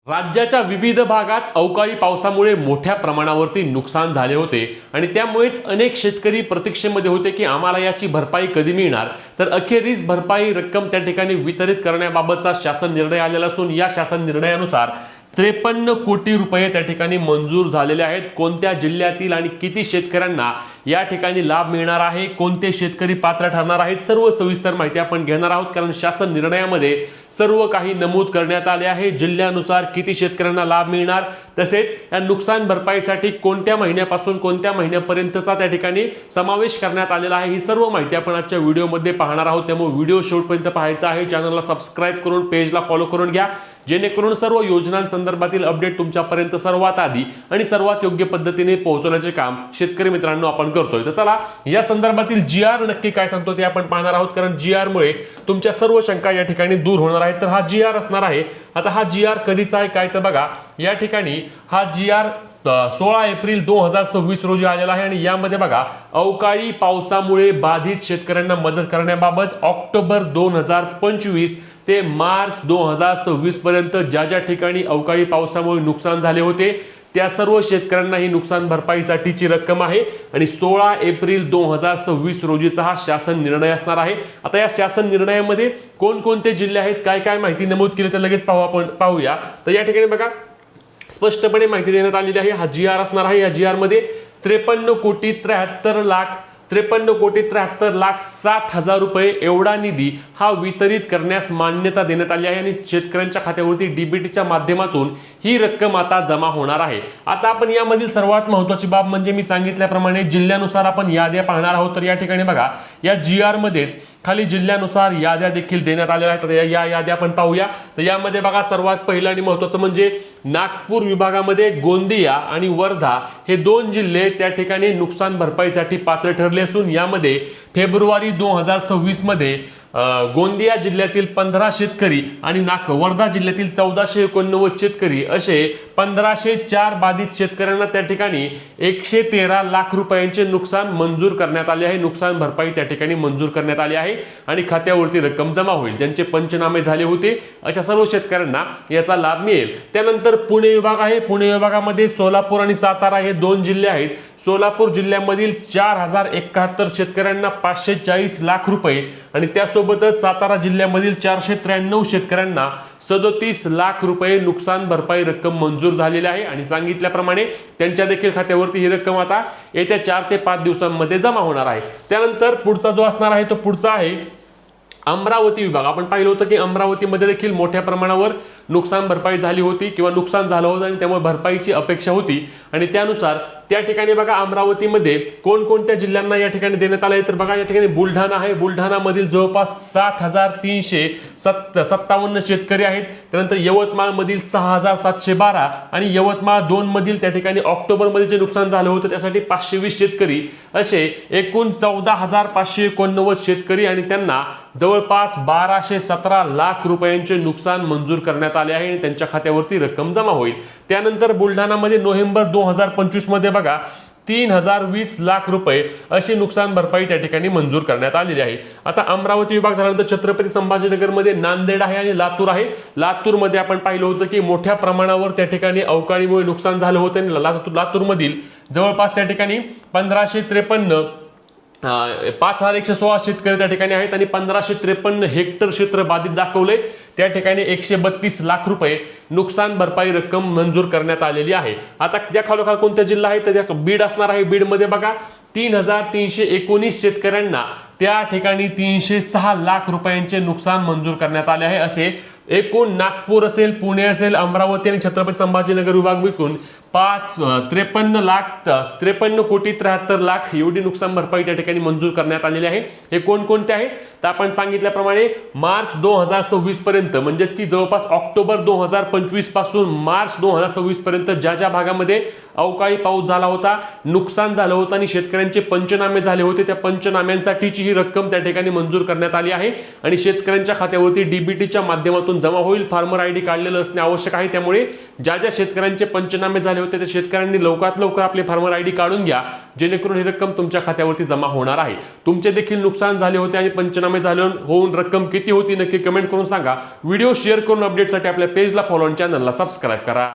राज्याच्या विविध भागात अवकाळी पावसामुळे मोठ्या प्रमाणावरती नुकसान झाले होते आणि त्यामुळेच अनेक शेतकरी प्रतीक्षेमध्ये होते की आम्हाला याची भरपाई कधी मिळणार। तर अखेरीस भरपाई रक्कम त्या ठिकाणी वितरित करण्याबाबतचा शासन निर्णय आलेला असून या शासन निर्णयानुसार 53 कोटी रुपये त्या ठिकाणी मंजूर झालेले आहेत। कोणत्या जिल्ह्यातील आणि किती शेतकऱ्यांना या ठिकाणी लाभ मिळणार आहे, कोणते शेतकरी पात्र ठरणार आहेत, सर्व सविस्तर माहिती आपण घेणार आहोत। कारण शासन निर्णयामध्ये सर्व काही नमूद करण्यात आले आहे। जिल्ह्यानुसार किती शेतकऱ्यांना लाभ मिळणार, तसेच या नुकसान भरपाईसाठी कोणत्या महिन्यापासून कोणत्या महिन्यापर्यंतचा त्या ठिकाणी समावेश करण्यात आलेला आहे, ही सर्व माहिती आपण आजच्या व्हिडिओमध्ये पाहणार आहोत। त्यामुळे व्हिडिओ शेवटपर्यंत पाहायचा आहे। चॅनलला सबस्क्राइब करून पेजला फॉलो करून घ्या, जेणेकरून सर्व योजनांसंदर्भातील अपडेट तुमच्यापर्यंत सर्वात आधी आणि सर्वात योग्य पद्धतीने पोहोचवण्याचे काम शेतकरी मित्रांनो आपण करतोय। तर चला या संदर्भातील GR नक्की काय सांगतो ते आपण पाहणार आहोत। कारण GR मुळे तुमच्या सर्व शंका या ठिकाणी दूर होणार आहेत। तर हा GR असणार आहे। आता हा GR कधीचा आहे काय तर बघा, या ठिकाणी हा GR 16 एप्रिल 2026 रोजी आलेला आहे आणि यामध्ये बघा अवकाळी पावसामुळे बाधित शेतकऱ्यांना मदत करण्याबाबत ऑक्टोबर 2025 ते मार्च 2026 पर्यंत ज्या ठिकाणी अवकाळी पावसामुळे नुकसान झाले होते त्या सर्व शेतकऱ्यांना ही नुकसान भरपाईसाठीची रक्कम आहे आणि 16 एप्रिल 2026 रोजीचा हा शासन निर्णय असणार आहे। आता या शासन निर्णयामध्ये कोणकोणते जिल्हे आहेत, काय काय माहिती नमूद केली तर लगेच पाहूया। तर या ठिकाणी बघा स्पष्टपणे माहिती देण्यात आलेली आहे। हा GR असणार आहे। या GR मध्ये 53,73,07,000 रुपये एवढा निधी हा वितरित करण्यास मान्यता देण्यात आली आहे आणि शेतकऱ्यांच्या खात्यावरती DBTच्या माध्यमातून ही रक्कम आता जमा होणार आहे। आता आपण यामधील सर्वात महत्त्वाची बाब म्हणजे मी सांगितल्याप्रमाणे जिल्ह्यानुसार आपण याद्या पाहणार आहोत। तर या ठिकाणी बघा या GR मध्येच खाली जिल्ह्यानुसार याद्या देखील देण्यात आलेल्या आहेत। तर या याद्या आपण पाहूया। तर यामध्ये बघा सर्वात पहिलं आणि महत्त्वाचं म्हणजे नागपूर विभागामध्ये गोंदिया आणि वर्धा हे दोन जिल्हे त्या ठिकाणी नुकसान भरपाईसाठी पात्र ठरले असून यामध्ये फेब्रुवारी 2026 मध्ये गोंदिया जिल्ह्यातील 15 शेतकरी आणि वर्धा जिल्ह्यातील 1489 शेतकरी असे 1504 बाधित शेतकऱ्यांना त्या ठिकाणी 113 लाख रुपयांचे नुकसान मंजूर करण्यात आले आहे। नुकसान भरपाई त्या ठिकाणी मंजूर करण्यात आली आहे आणि खात्यावरती रक्कम जमा होईल। ज्यांचे पंचनामे झाले होते अशा सर्व शेतकऱ्यांना याचा लाभ मिळेल। त्यानंतर पुणे विभाग आहे। पुणे विभागामध्ये सोलापूर आणि सातारा हे दोन जिल्हे आहेत। सोलापूर जिल्ह्यामधील 4071 शेतकऱ्यांना 540 लाख रुपये आणि त्यासोबतच सातारा जिल्ह्यामधील 493 शेतकऱ्यांना 37 लाख रुपये नुकसान भरपाई रक्कम मंजूर झालेली आहे आणि सांगितल्याप्रमाणे त्यांच्या देखील खात्यावरती ही रक्कम आता येत्या 4 ते 5 दिवसांमध्ये जमा होणार आहे। त्यानंतर पुढचा जो असणार आहे तो पुढचा आहे अमरावती विभाग। आपण पाहिलं होतं की अमरावतीमध्ये देखील मोठ्या प्रमाणावर नुकसान भरपाई झाली होती किंवा नुकसान झालं होतं आणि त्यामुळे भरपाईची अपेक्षा होती आणि त्यानुसार त्या ठिकाणी बघा अमरावतीमध्ये कोणकोणत्या जिल्ह्यांना या ठिकाणी देण्यात आले तर बघा या ठिकाणी बुलढाणा आहे। बुलढाणामधील जवळपास 7357 शेतकरी आहेत। त्यानंतर यवतमाळ मधील 6712 आणि यवतमाळ 2 मधील त्या ठिकाणी ऑक्टोबर मध्ये जे नुकसान झालं होतं त्यासाठी 520 शेतकरी असे एकूण 14589 शेतकरी आणि त्यांना जवळपास 1217 लाख रुपयांचे नुकसान मंजूर करण्यात आले आहे आणि त्यांच्या खात्यावरती रक्कम जमा होईल। त्यानंतर बुलढाणामध्ये नोव्हेंबर 2025 मध्ये बघा 3020 लाख रुपये अशी नुकसान भरपाई त्या ठिकाणी मंजूर करण्यात आलेली आहे। आता अमरावती विभाग झाल्यानंतर छत्रपती संभाजीनगर मध्ये नांदेड आहे आणि लातूर आहे। लातूर मध्ये आपण पाहिलं होतं की मोठ्या प्रमाणावर त्या ठिकाणी अवकाळीमुळे नुकसान झालं होतं आणि लातूर मधील जवळपास त्या ठिकाणी 5116 शेतकरी त्या ठिकाणी आहेत आणि 1553 हेक्टर क्षेत्र बाधित दाखवले। त्या ठिकाणी 132 लाख रुपये नुकसान भरपाई रक्कम मंजूर करण्यात आलेली आहे। आता त्या खालोखाल कोणत्या जिल्हा आहे तर बीड असणार आहे। बीड मध्ये बघा 3319 शेतकऱ्यांना त्या ठिकाणी 306 लाख रुपयांचे नुकसान मंजूर करण्यात आले आहे। असे एकूण नागपूर असेल, पुणे असेल, अमरावती आणि छत्रपती संभाजीनगर विभाग विकून 53 कोटी 73 लाख एवढी नुकसान भरपाई त्या ठिकाणी मंजूर करण्यात आलेली आहे। हे कोणकोणते आहे तर आपण सांगितल्याप्रमाणे मार्च 2026 पर्यंत म्हणजेच की जवळपास ऑक्टोबर 2025 पासून मार्च 2026 पर्यंत ज्या भागामध्ये अवकाळी पाऊस झाला होता, नुकसान झालं होतं आणि शेतकऱ्यांचे पंचनामे झाले होते त्या पंचनाम्यांसाठीची ही रक्कम त्या ठिकाणी मंजूर करण्यात आली आहे आणि शेतकऱ्यांच्या खात्यावरती DBTच्या माध्यमातून जमा होईल। फार्मर ID काढलेलं असणे आवश्यक आहे। त्यामुळे ज्या शेतकऱ्यांचे पंचनामे झाले झाले होते, त्या शेतकऱ्यांनी लवकरात लवकर आपले फार्मर आयडी काढून घ्या, जेणेकरून ही रक्कम तुमच्या खात्यावरती जमा होणार आहे. तुमचे देखील नुकसान झाले होते आणि पंचनामे झाले होऊन रक्कम किती होती नक्की कमेंट करून सांगा. व्हिडिओ शेअर करून अपडेटसाठी आपल्या पेजला फॉलो आणि चॅनलला सबस्क्राईब करा.